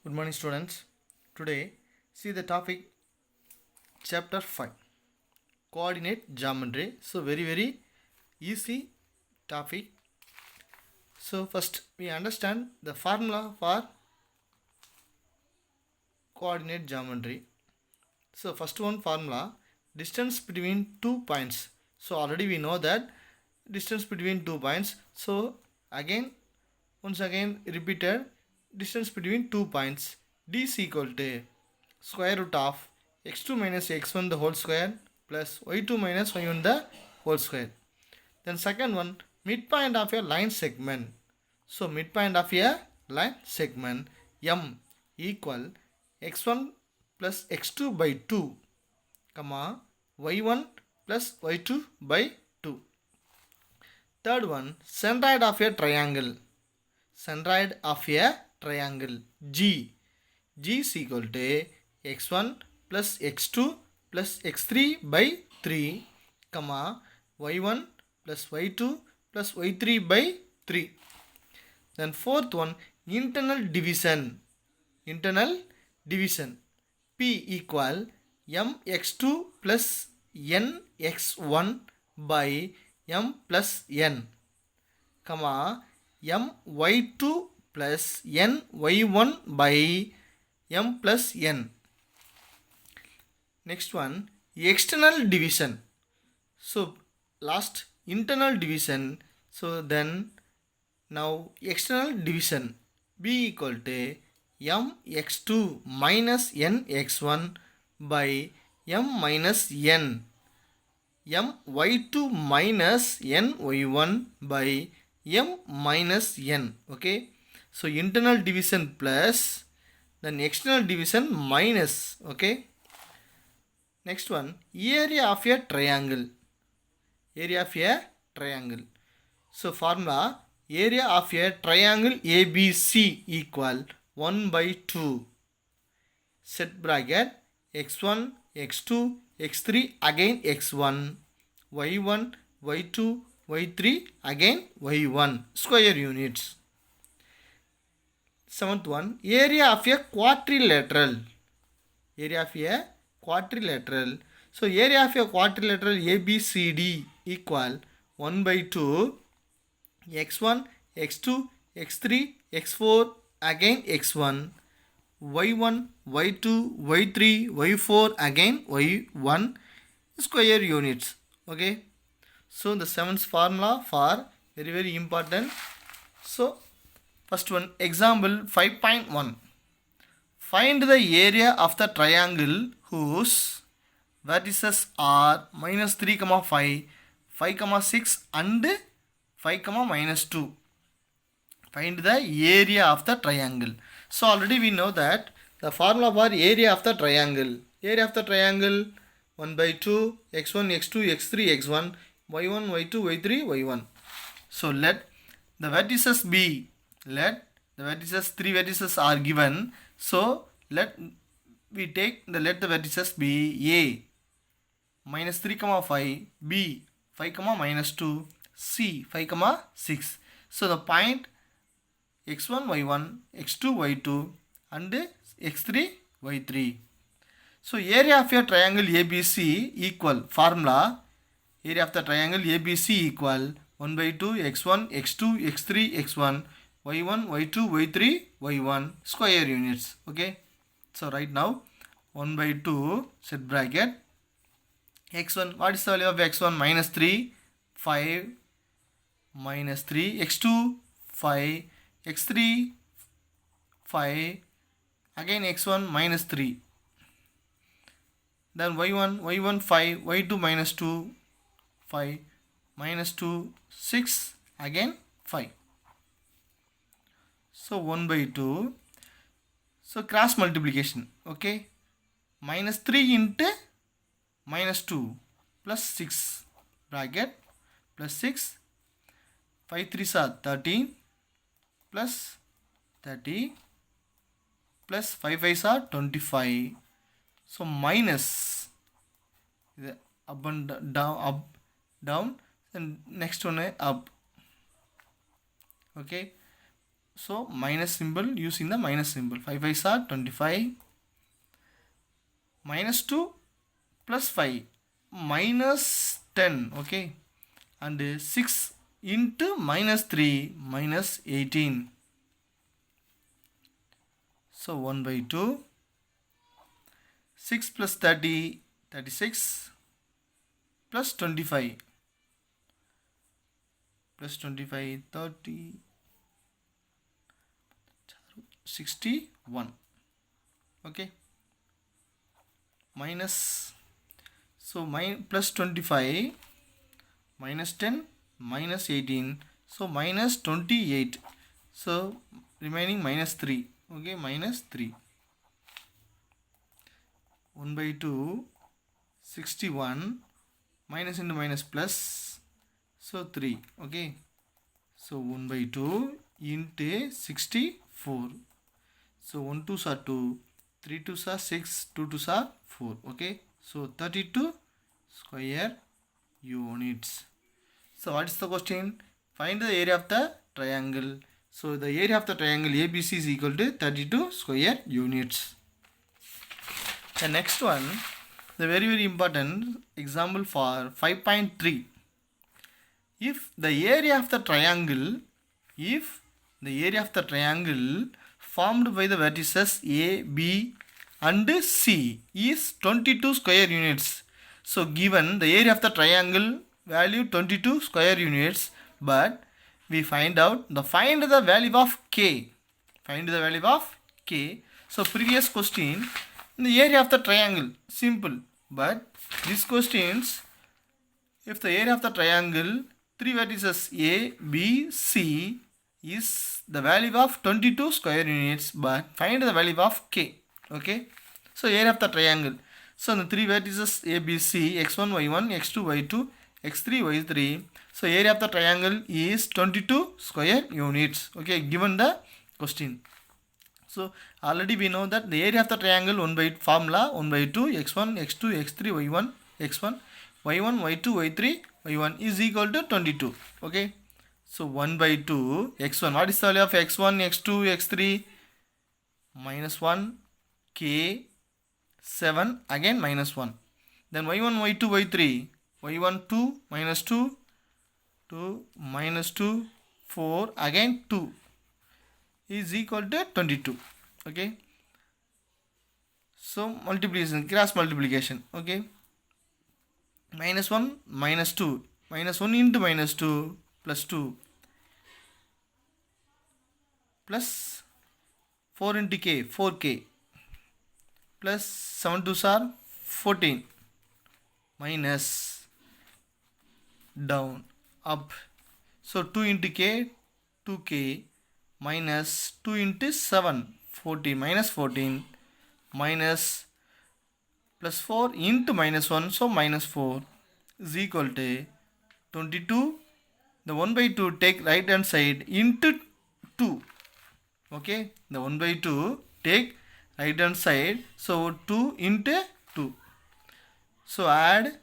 Good morning, students. Today, see the topic chapter 5 coordinate geometry. So, very easy topic. So, first we understand the formula for coordinate geometry. So, first one formula distance between 2 points. So, already we know that distance between 2 points. So, once again repeated distance between 2 points d is equal to square root of x2 minus x1 the whole square plus y2 minus y1 the whole square. Then second one, midpoint of a line segment. So midpoint of a line segment m equal x1 plus x2 by 2 comma y1 plus y2 by 2. Third one, centroid of a triangle. Centroid of a triangle G. G is equal to x1 plus x2 plus x3 by 3 comma y1 plus y2 plus y3 by 3. Then fourth one, internal division. Internal division P equal mx2 plus nx1 by m plus n comma my2 plus ny1 by m plus n. Next one, external division. So last internal division. So then now external division b equal to mx2 minus nx1 by m minus n my2 minus ny1 by m minus n. Okay, so internal division plus then external division minus. Okay, next one, area of a triangle. Area of a triangle. So formula, area of a triangle ABC equal 1 by 2 set bracket x1 x2 x3 again x1 y1 y2 y3 again y1 square units. Seventh one, area of a quadrilateral. Area of a quadrilateral. So area of a quadrilateral ABCD equal 1 by 2 x1 x2 x3 x4 again x1 y1 y2 y3 y4 again y1 square units. Okay, so the seventh formula for very important. So first one, example 5.1, find the area of the triangle whose vertices are minus 3 5 5 6 and 5 minus 2. Find the area of the triangle. So already we know that the formula for area of the triangle. Area of the triangle 1 by 2 x1 x2 x3 x1 y1 y2 y3 y1. So let the vertices be. Let the vertices, 3 vertices are given. So let the vertices be A minus 3 5 B 5 minus 2 C 5 6. So the point x1 y1 x2 y2 and x3 y3. So area of a triangle ABC equal formula, area of the triangle ABC equal 1 by 2 x1 x2 x3 x1 y1 y2 y3 y1 square units. Okay, so right now 1 by 2 set bracket x1, what is the value of x1? Minus 3 5 minus 3 x2 5 x3 5 again x1 minus 3, then y1 5 y2 minus 2 5 minus 2 6 again 5. So 1 by 2, so cross multiplication. Okay, minus 3 into minus 2 plus 6 bracket plus 6 5 3s are 13 plus 30 plus 5 5s are 25. So minus up and down and next one up. Okay, So minus symbol, using the minus symbol. 5 5s are 25. Minus 2 plus 5 minus 10. Okay. And 6 into minus 3 minus 18. So 1 by 2. 6 plus 30, 36. Plus 25. Plus 25, 30. 61. Okay. Minus, so plus 25 minus 10 minus 18, so minus 28, so remaining minus 3. Okay, minus 3. 1 by 2, 61, minus into minus plus, so 3. Okay, so 1 by 2 into 64. So 1 2s are 2, 3 2s are 6, 2 2s are 4. Okay, so 32 square units. So what is the question? Find the area of the triangle. So the area of the triangle ABC is equal to 32 square units. The next one, the very important example for 5.3. If the area of the triangle formed by the vertices A, B and C is 22 square units. So given the area of the triangle value 22 square units, but we find the value of K. Find the value of K. So previous question, the area of the triangle, simple. But these questions, if the area of the triangle 3 vertices A, B, C is the value of 22 square units, but find the value of K. Okay, so area of the triangle. So the 3 vertices A, B, C, x1, y1, x2, y2, x3, y3. So area of the triangle is 22 square units. Okay, given the question. So already we know that the area of the triangle 1 by formula 1 by 2 x1, x2, x3, y1, x1, y1, y2, y3, y1 is equal to 22. Okay. So 1 by 2 x1. What is the value of x1, x2, x3? Minus 1, k, 7, again minus 1. Then y1, y2, y3. y1, 2, minus 2, 2, minus 2, 4, again 2 is equal to 22. Okay. So multiplication, cross multiplication. Okay. Minus 1, minus 2. Minus 1 into minus 2 plus 2 plus 4 into k, 4k plus 7 2s are 14 minus down up. So 2 into k, 2k minus 2 into 7, 14 minus 14 minus plus 4 into minus 1, so minus 4 is equal to 22. The 1 by 2 take right hand side into 2. Okay, the 1 by 2 take right hand side, so 2 into 2. So add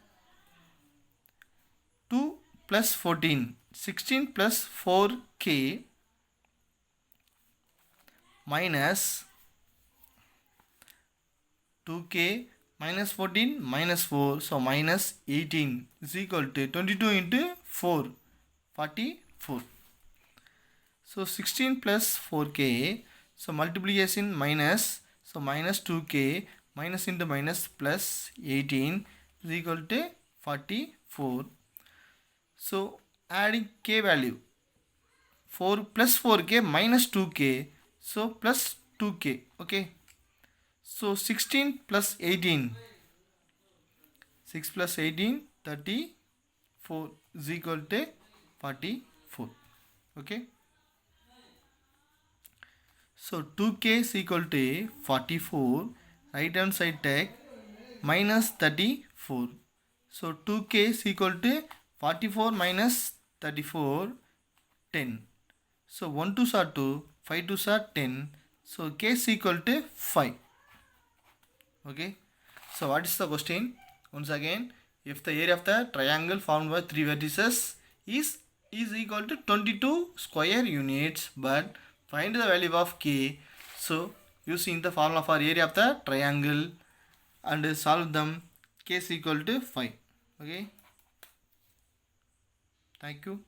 2 plus 14, 16 plus 4k minus 2k minus 14 minus 4, so minus 18 is equal to 22 into 4, 44. So 16 plus 4k, so multiplication minus, so minus 2k minus into minus plus 18 is equal to 44. So adding k value, 4 plus 4k minus 2k, so plus 2k. Okay, so 16 plus 18, 6 plus 18, 34 is equal to 44. Okay, so 2k is equal to 44, right hand side take minus 34. So 2k is equal to 44 minus 34, 10. So 1 2s are 2, 5 2s are 10. So k is equal to 5. Okay. So what is the question? Once again, if the area of the triangle formed by 3 vertices is equal to 22 square units, but Find the value of k. So using the formula for area of the triangle and solve them, k is equal to 5. Okay. Thank you.